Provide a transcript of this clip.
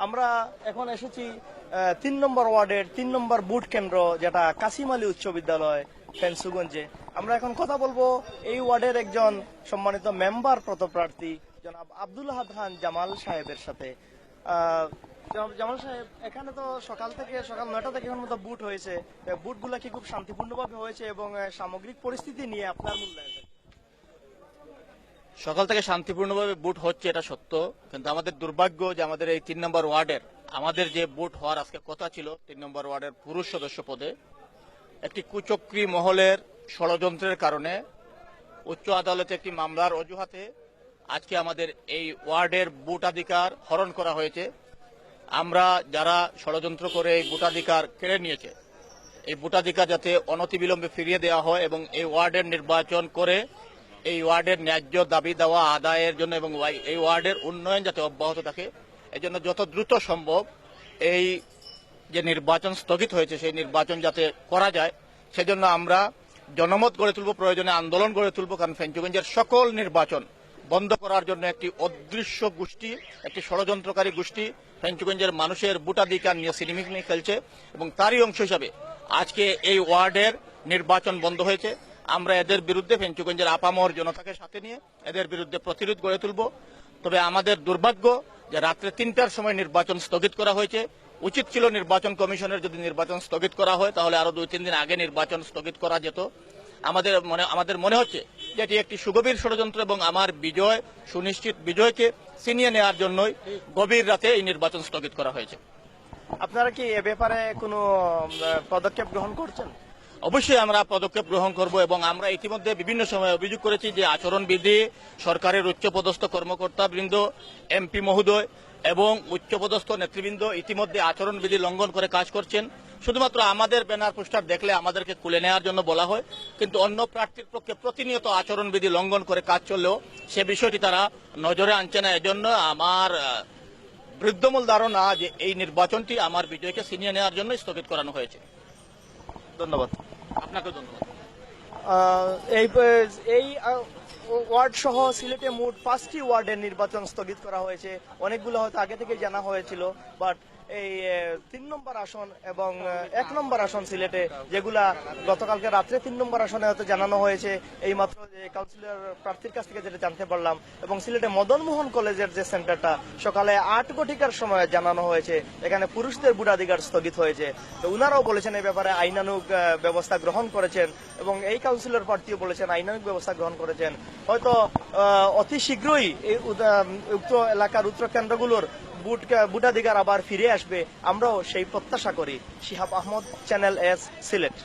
আমরা এখন এসেছি ৩ নম্বর ওয়ার্ডের ৩ নম্বর বুট কেন্দ্র, যেটা কাসিম আলী উচ্চ বিদ্যালয় ফেন্সুগঞ্জে। আমরা এখন কথা বলবো এই ওয়ার্ডের একজন সম্মানিত মেম্বার পদপ্রার্থী জনাব আব্দুল আহাদ খান জামাল সাহেবের সাথে। জনাব জামাল সাহেব, এখানে তো সকাল ৯টা থেকে এখন মতো বুট হয়েছে, বুটগুলা কি খুব শান্তিপূর্ণভাবে হয়েছে এবং সামগ্রিক পরিস্থিতি নিয়ে আপনার মূল্যায়ন? সকাল থেকে শান্তিপূর্ণভাবে বুট হচ্ছে, এটা সত্য, কিন্তু আমাদের দুর্ভাগ্য যে আমাদের এই ৩ নম্বর ওয়ার্ডের আমাদের যে বুট হওয়ার আজকে কথা ছিল ৩ নম্বর ওয়ার্ডের পুরুষ সদস্য পদে, একটি কুচক্রী মহলের ষড়যন্ত্রের কারণে উচ্চ আদালতে একটি মামলার অজুহাতে আজকে আমাদের এই ওয়ার্ডের ভোটাধিকার হরণ করা হয়েছে। আমরা যারা ষড়যন্ত্র করে এই ভোটাধিকার কেড়ে নিয়েছে, এই ভোটাধিকার যাতে অনতিবিলম্বে ফিরিয়ে দেওয়া হয় এবং এই ওয়ার্ডের নির্বাচন করে এই ওয়ার্ডের ন্যায্য দাবি দেওয়া আদায়ের জন্য এবং এই ওয়ার্ডের উন্নয়ন যাতে অব্যাহত থাকে, এই জন্য যত দ্রুত সম্ভব এই যে নির্বাচন স্থগিত হয়েছে সেই নির্বাচন যাতে করা যায়, সেজন্য আমরা জনমত গড়ে তুলব, প্রয়োজনে আন্দোলন গড়ে তুলব। কারণ ফেঞ্চুগঞ্জের সকল নির্বাচন বন্ধ করার জন্য একটি অদৃশ্য গোষ্ঠী, একটি ষড়যন্ত্রকারী গোষ্ঠী ফেঞ্চুগঞ্জের মানুষের ভোটাধিকার নিয়ে সিনেমিনি খেলছে এবং তারই অংশ হিসাবে আজকে এই ওয়ার্ডের নির্বাচন বন্ধ হয়েছে। আমরা এদের বিরুদ্ধে ফেঞ্চুগঞ্জের আপামর জনতাকে সাথে নিয়ে এদের বিরুদ্ধে প্রতিরোধ গড়ে তুলব। তবে আমাদের দুর্ভাগ্য যে রাত্রে 3টার সময় নির্বাচন স্থগিত করা হয়েছে। উচিত ছিল নির্বাচন কমিশনের যদি নির্বাচন স্থগিত করা হয় তাহলে আরো 2-3 দিন আগে নির্বাচন স্থগিত করা যেত। আমাদের মনে হচ্ছে যে এটি একটি সুগভীর ষড়যন্ত্র এবং আমার বিজয় সুনিশ্চিত বিজয়কে ছিনিয়ে নেওয়ার জন্যই গভীর রাতে এই নির্বাচন স্থগিত করা হয়েছে। আপনারা কি এ ব্যাপারে কোনো পদক্ষেপ গ্রহণ করছেন? অবশ্যই আমরা পদক্ষেপ গ্রহণ করব এবং আমরা ইতিমধ্যে বিভিন্ন সময় অভিযোগ করেছি যে আচরণবিধি সরকারের উচ্চপদস্থ কর্মকর্তাবৃন্দ, এমপি মহোদয় এবং উচ্চপদস্থ নেতৃবৃন্দ ইতিমধ্যে আচরণবিধি লঙ্ঘন করে কাজ করছেন। শুধুমাত্র আমাদের ব্যানার পোস্টার দেখলে আমাদেরকে খুলে নেওয়ার জন্য বলা হয়, কিন্তু অন্য প্রার্থীর পক্ষে প্রতিনিয়ত আচরণবিধি লঙ্ঘন করে কাজ চললেও সে বিষয়টি তারা নজরে আনছে না। এজন্য আমার বৃদ্ধমূল ধারণা যে এই নির্বাচনটি আমার বিজয়কে ছিনিয়ে নেওয়ার জন্য স্থগিত করানো হয়েছে। ধন্যবাদ। আপনাকে ধন্যবাদ। এই ওয়ার্ড সহ সিলেটে মোট 5টি ওয়ার্ডের নির্বাচন স্থগিত করা হয়েছে। অনেকগুলো হয়তো আগে থেকে জানা হয়েছিল, বাট এই 3 নম্বর আসন এবং 1 নম্বর আসন সিলেটে, যেগুলা গতকালকে রাত্রে 3 নম্বর আসনে হয়তো জানানো হয়েছে এই মাত্র কাউন্সিলর প্রার্থীর কাছ থেকে যেটা জানতে পারলাম। এবং সিলেটে মদন মোহন কলেজের যে সেন্টারটা সকালে 8 ঘটিকার সময় জানানো হয়েছে, এখানে পুরুষদের ভোটাধিকার স্থগিত হয়েছে। তো উনারাও বলেছেন এই ব্যাপারে আইনানুগ ব্যবস্থা গ্রহণ করেছেন এবং এই কাউন্সিলর প্রার্থীও বলেছেন আইনানুগ ব্যবস্থা গ্রহণ করেছেন। হয়তো অতি শীঘ্রই এই উক্ত এলাকার উত্তর কেন্দ্রগুলোর ভোটাধিকার আবার ফিরে আসবে, আমরাও সেই প্রত্যাশা করি। Shihab Ahmed, channel S, Sylhet.